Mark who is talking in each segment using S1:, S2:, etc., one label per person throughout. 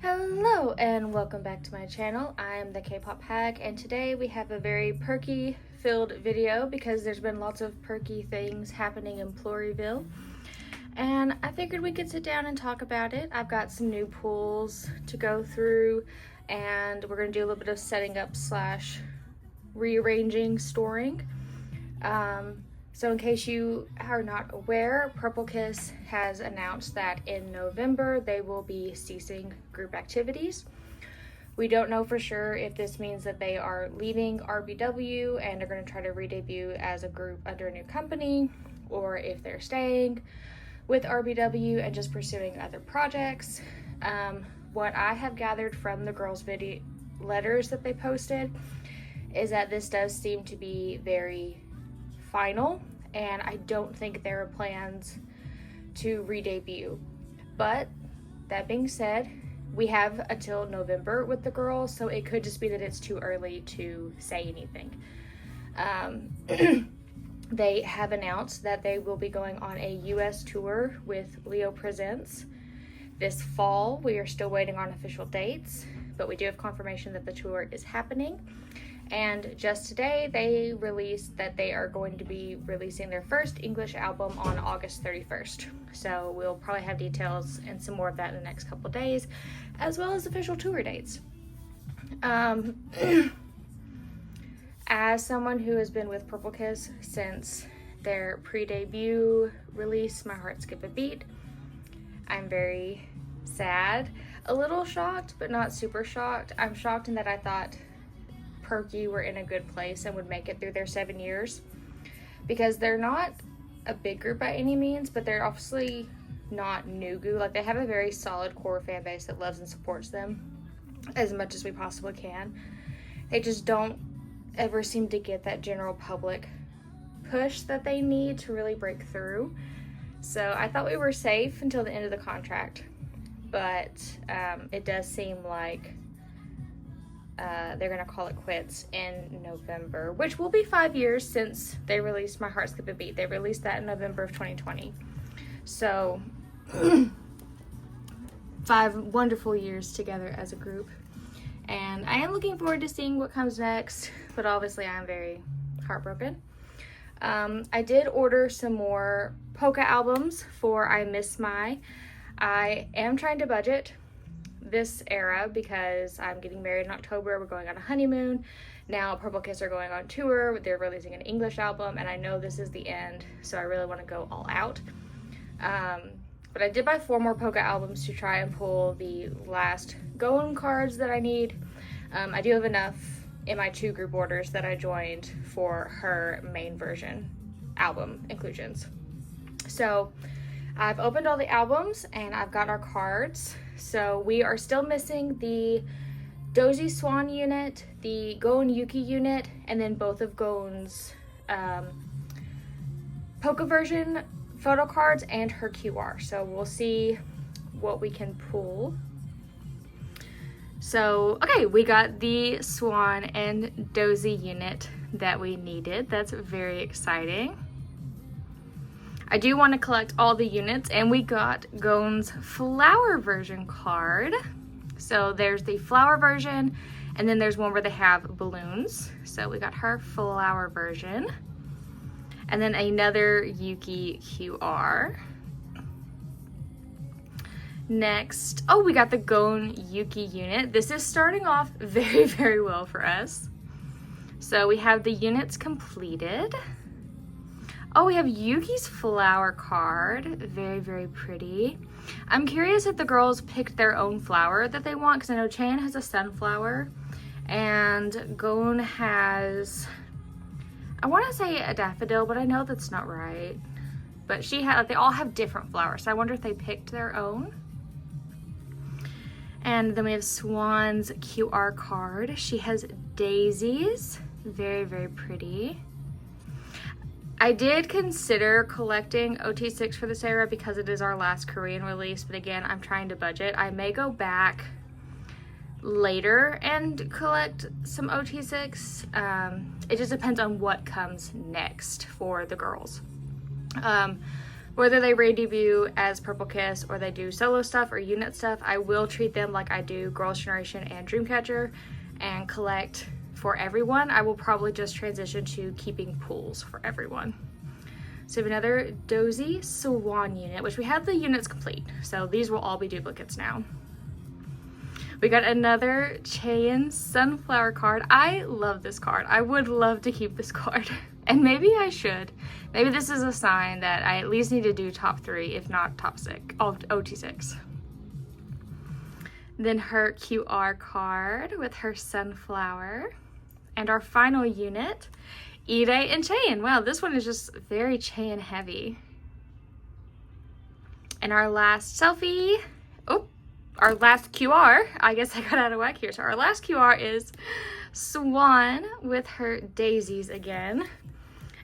S1: Hello and welcome back to my channel. I am the Kpop Hag, and today we have a very perky filled video because there's been lots of perky things happening in Ploryville, and I figured we could sit down and talk about it. I've got some new pools to go through, and we're going to do a little bit of setting up slash rearranging storing. So in case you are not aware, Purple Kiss has announced that in November they will be ceasing group activities. We don't know for sure if this means that they are leaving RBW and are going to try to re-debut as a group under a new company, or if they're staying with RBW and just pursuing other projects. What I have gathered from the girls' video letters that they posted is that this does seem to be very final, and I don't think there are plans to re-debut. But that being said, we have until November with the girls, so it could just be that it's too early to say anything. They have announced that they will be going on a US tour with Leo Presents this fall. We are still waiting on official dates, but we do have confirmation that the tour is happening. And just today, they released that they are going to be releasing their first English album on August 31st. So we'll probably have details and some more of that in the next couple days, as well as official tour dates. As someone who has been with Purple Kiss since their pre-debut release, My Heart Skip a Beat, I'm very sad, a little shocked, but not super shocked. I'm shocked in that I thought Perky were in a good place and would make it through their 7 years, because they're not a big group by any means, but they're obviously not new-goo. Like, they have a very solid core fan base that loves and supports them as much as we possibly can. They just don't ever seem to get that general public push that they need to really break through. So I thought we were safe until the end of the contract, but it does seem like they're gonna call it quits in November, which will be 5 years since they released My Heart Skip a Beat. They released that in November of 2020. So 5 wonderful years together as a group. And I am looking forward to seeing what comes next, but obviously I'm very heartbroken. I did order some more polka albums for I Miss My. I am trying to budget this era because I'm getting married in October. We're going on a honeymoon. Now Purple Kiss are going on tour. They're releasing an English album, and I know this is the end, so I really want to go all out. But I did buy 4 more polka albums to try and pull the last go-on cards that I need. I do have enough in my 2 group orders that I joined for her main version album inclusions. So I've opened all the albums and I've got our cards. So we are still missing the Dozy Swan unit, the Goen Yuki unit, and then both of Goen's polka version photo cards and her QR. So we'll see what we can pull. So, okay, we got the Swan and Dozy unit that we needed. That's very exciting. I do want to collect all the units, and we got Goen's flower version card. So there's the flower version, and then there's one where they have balloons. So we got her flower version. And then another Yuki QR. Next, oh, we got the Goen Yuki unit. This is starting off very, very well for us. So we have the units completed. Oh, we have Yuki's flower card. Very, very pretty. I'm curious if the girls picked their own flower that they want, because I know Chan has a sunflower and Goen has, I want to say a daffodil, but I know that's not right. But she had, like, they all have different flowers, so I wonder if they picked their own. And then we have Swan's QR card. She has daisies. Very, very pretty. I did consider collecting OT6 for this era because it is our last Korean release, but again, I'm trying to budget. I may go back later and collect some OT6. It just depends on what comes next for the girls. Whether they re-debut as Purple Kiss or they do solo stuff or unit stuff, I will treat them like I do Girls' Generation and Dreamcatcher and collect for everyone. I will probably just transition to keeping pools for everyone. So we have another Dozy Swan unit, which we have the units complete. So these will all be duplicates now. We got another Chaeyoung Sunflower card. I love this card. I would love to keep this card. And maybe I should. Maybe this is a sign that I at least need to do top 3, if not top 6, OT6. Then her QR card with her sunflower. And our final unit, Ide and Chaeyoung. Wow, this one is just very Chaeyoung heavy. And our last selfie, our last QR, I guess I got out of whack here. So our last QR is Swan with her daisies again.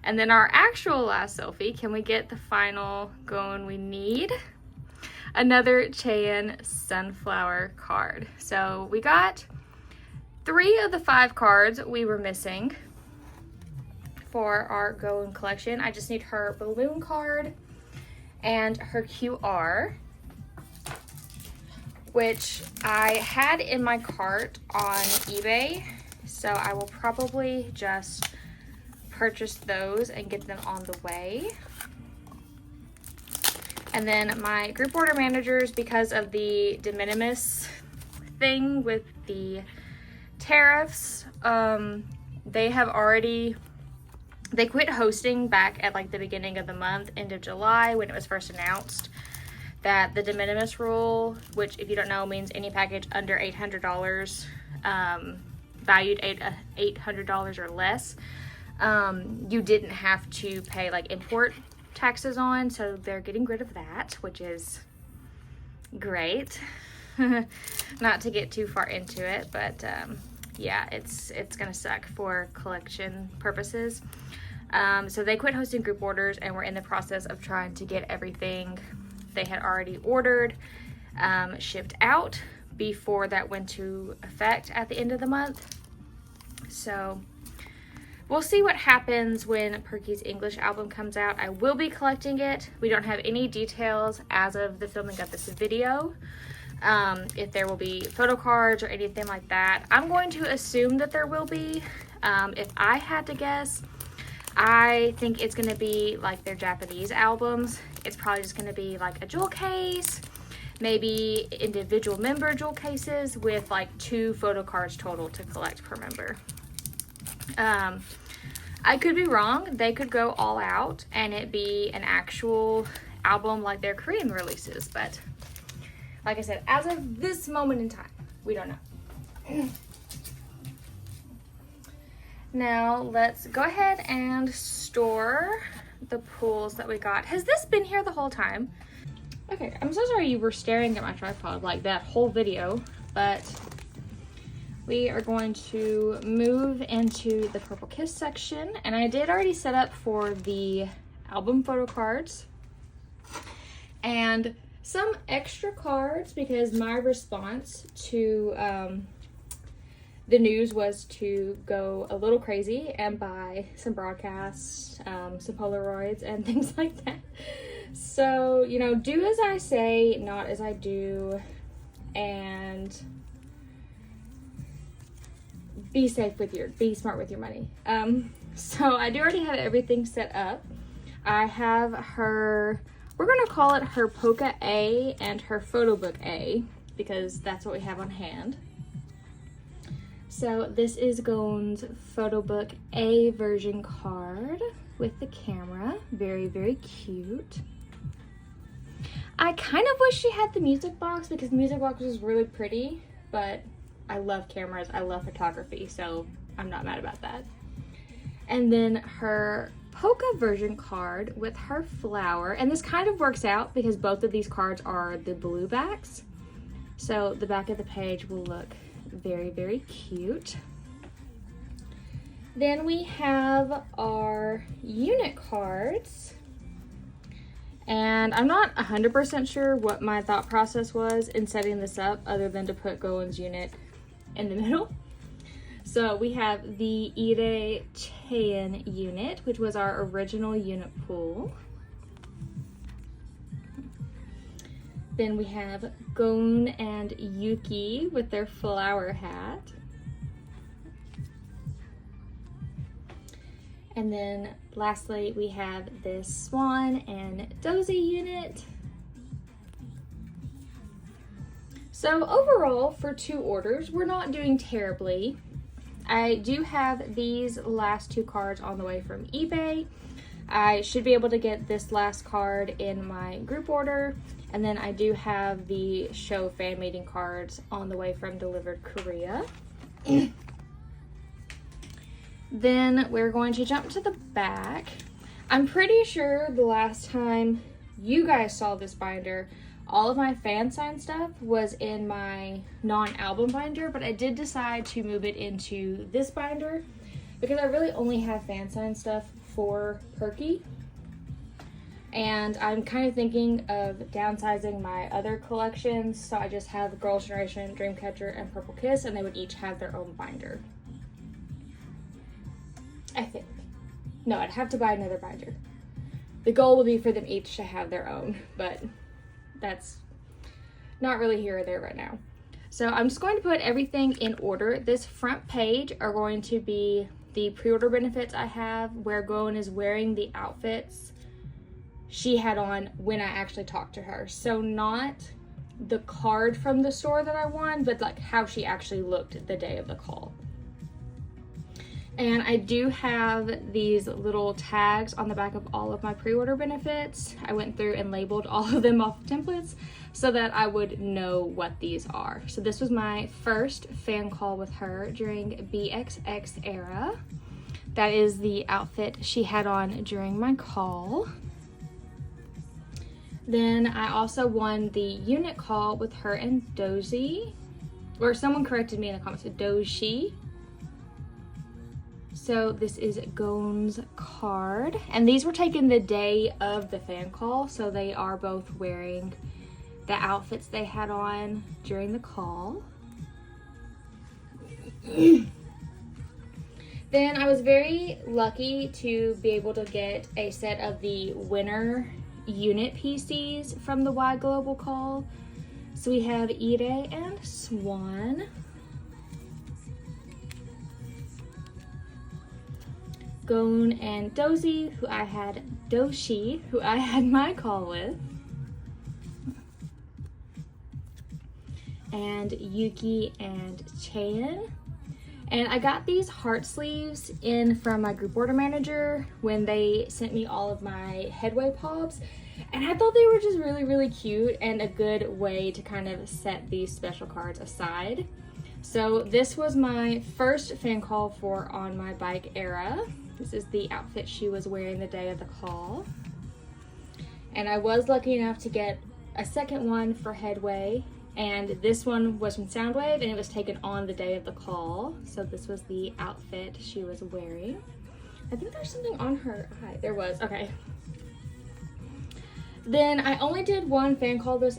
S1: And then our actual last selfie, can we get the final going we need? Another Chaeyoung sunflower card. So we got 3 of the 5 cards we were missing for our Going collection. I just need her balloon card and her QR, which I had in my cart on eBay. So I will probably just purchase those and get them on the way. And then my group order managers, because of the de minimis thing with the tariffs, they quit hosting back at like the beginning of the month, end of July, when it was first announced that the de minimis rule, which if you don't know means any package under $800, valued $800 or less, you didn't have to pay like import taxes on. So they're getting rid of that, which is great. Not to get too far into it, but yeah, it's gonna suck for collection purposes. So they quit hosting group orders, and we're in the process of trying to get everything they had already ordered shipped out before that went to effect at the end of the month. So we'll see what happens when Perky's English album comes out. I will be collecting it. We don't have any details as of the filming of this video. If there will be photo cards or anything like that. I'm going to assume that there will be. If I had to guess, I think it's going to be like their Japanese albums. It's probably just going to be like a jewel case, maybe individual member jewel cases with like 2 photo cards total to collect per member. I could be wrong. They could go all out and it be an actual album like their Korean releases, but like I said, as of this moment in time, we don't know. Now let's go ahead and store the pools that we got. Has this been here the whole time? Okay, I'm so sorry you were staring at my tripod like that whole video, but we are going to move into the Purple Kiss section, and I did already set up for the album photo cards and some extra cards because my response to the news was to go a little crazy and buy some broadcasts, some Polaroids and things like that. So, you know, do as I say, not as I do, and be smart with your money. So I do already have everything set up. I have her, we're gonna call it her Polka A and her Photo Book A, because that's what we have on hand. So this is Gone's Photo Book A version card with the camera. Very, very cute. I kind of wish she had the music box because the music box was really pretty, but I love cameras, I love photography, so I'm not mad about that. And then her Polka version card with her flower, and this kind of works out because both of these cards are the blue backs, so the back of the page will look very, very cute. Then we have our unit cards, and I'm not 100% sure what my thought process was in setting this up other than to put Goen's unit in the middle. So we have the Ide Chaeyoung unit, which was our original unit pool. Then we have Gon and Yuki with their flower hat. And then lastly, we have this Swan and Dozy unit. So overall, for 2 orders, we're not doing terribly. I do have these last 2 cards on the way from eBay. I should be able to get this last card in my group order. And then I do have the show fan meeting cards on the way from Delivered Korea. Then we're going to jump to the back. I'm pretty sure the last time you guys saw this binder, all of my fan sign stuff was in my non-album binder, but I did decide to move it into this binder because I really only have fan sign stuff for Perky. And I'm kind of thinking of downsizing my other collections, so I just have Girls' Generation, Dreamcatcher, and Purple Kiss, and they would each have their own binder. I think. No, I'd have to buy another binder. The goal would be for them each to have their own, but that's not really here or there right now. So I'm just going to put everything in order. This front page are going to be the pre-order benefits I have, where Gon is wearing the outfits she had on when I actually talked to her. So not the card from the store that I won, but like how she actually looked the day of the call. And I do have these little tags on the back of all of my pre-order benefits. I went through and labeled all of them off templates so that I would know what these are. So this was my first fan call with her during BXX era. That is the outfit she had on during my call. Then I also won the unit call with her and Dozy, or someone corrected me in the comments, Doji. So this is Gon's card, and these were taken the day of the fan call, so they are both wearing the outfits they had on during the call. Then I was very lucky to be able to get a set of the winner unit PCs from the Y Global call. So we have Ire and Swan. Gon and Dozy, who I had my call with. And Yuki and Chaeyeon. And I got these heart sleeves in from my group order manager when they sent me all of my Headway Pops. And I thought they were just really, really cute and a good way to kind of set these special cards aside. So this was my first fan call for On My Bike era. This is the outfit she was wearing the day of the call. And I was lucky enough to get a second one for Headway. And this one was from Soundwave, and it was taken on the day of the call. So this was the outfit she was wearing. I think there's something on her eye. There was, okay. Then I only did one fan call this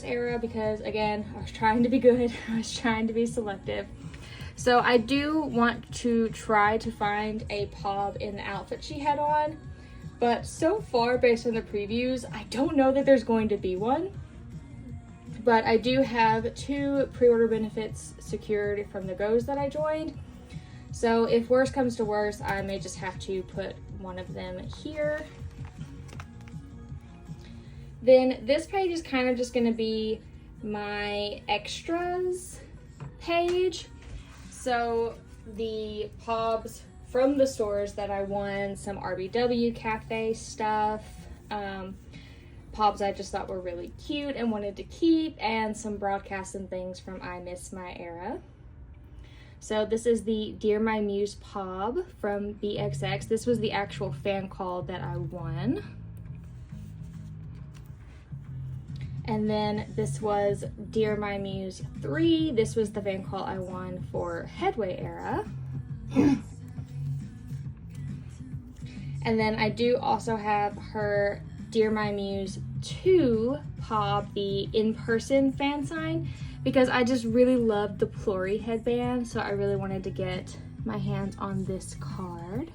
S1: era because, again, I was trying to be good. I was trying to be selective. So I do want to try to find a Pob in the outfit she had on. But so far, based on the previews, I don't know that there's going to be one. But I do have 2 pre-order benefits secured from the Goes that I joined. So if worse comes to worse, I may just have to put one of them here. Then this page is kind of just going to be my extras page. So the Pobs from the stores that I won, some RBW Cafe stuff, Pobs I just thought were really cute and wanted to keep, and some broadcasts and things from I Miss My Era. So this is the Dear My Muse Pob from BXX. This was the actual fan call that I won. And then this was Dear My Muse 3. This was the fan call I won for Headway era. And then I do also have her Dear My Muse 2 Pob, the in-person fan sign, because I just really loved the Plory headband, so I really wanted to get my hands on this card.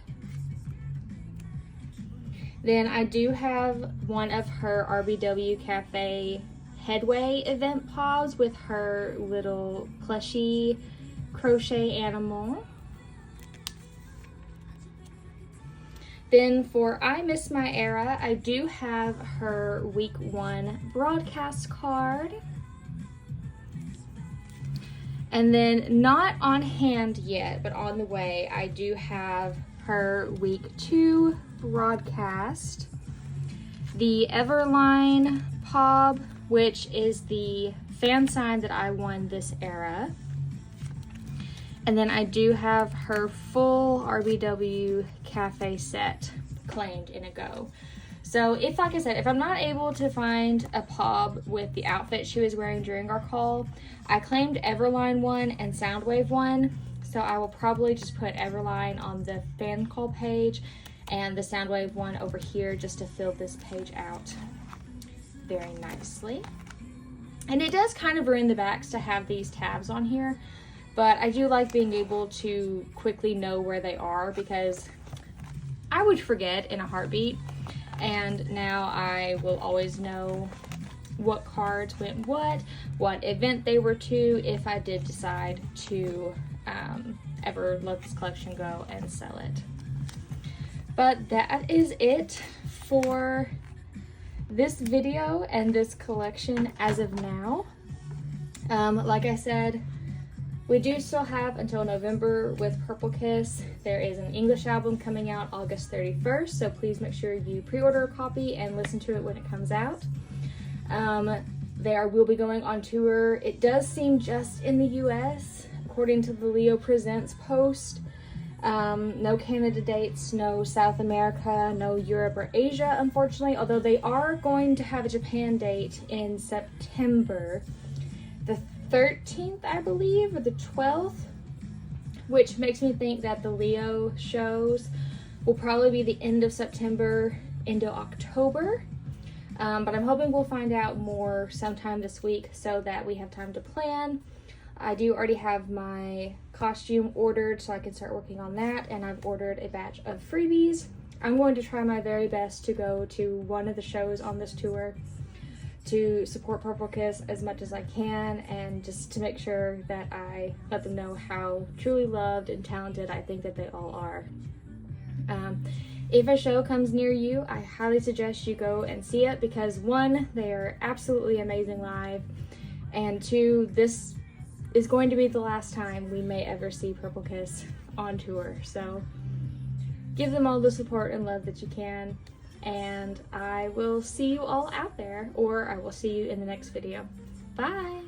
S1: Then I do have one of her RBW Cafe Headway event pods with her little plushy crochet animal. Then for I Miss My Era, I do have her week 1 broadcast card. And then not on hand yet, but on the way, I do have her week 2 broadcast. The Everline Pob, which is the fan sign that I won this era. And then I do have her full RBW Cafe set claimed in a go. So if, like I said, if I'm not able to find a Pob with the outfit she was wearing during our call, I claimed Everline one and Soundwave one. So I will probably just put Everline on the fan call page and the Soundwave one over here just to fill this page out very nicely. And it does kind of ruin the backs to have these tabs on here, but I do like being able to quickly know where they are because I would forget in a heartbeat, and now I will always know what cards went what event they were to, if I did decide to ever let this collection go and sell it. But that is it for this video and this collection as of now. Like I said, we do still have until November with Purple Kiss. There is an English album coming out August 31st, so please make sure you pre-order a copy and listen to it when it comes out. They will be going on tour. It does seem just in the US, according to the Leo Presents post. No Canada dates, no South America, no Europe or Asia, unfortunately, although they are going to have a Japan date in September. The 13th, I believe, or the 12th, which makes me think that the Leo shows will probably be the end of September into October. But I'm hoping we'll find out more sometime this week so that we have time to plan. I do already have my costume ordered, so I can start working on that, and I've ordered a batch of freebies. I'm going to try my very best to go to one of the shows on this tour to support Purple Kiss as much as I can, and just to make sure that I let them know how truly loved and talented I think that they all are. If a show comes near you, I highly suggest you go and see it because 1, they are absolutely amazing live, and 2, this is going to be the last time we may ever see Purple Kiss on tour. So give them all the support and love that you can, and I will see you all out there, or I will see you in the next video. Bye!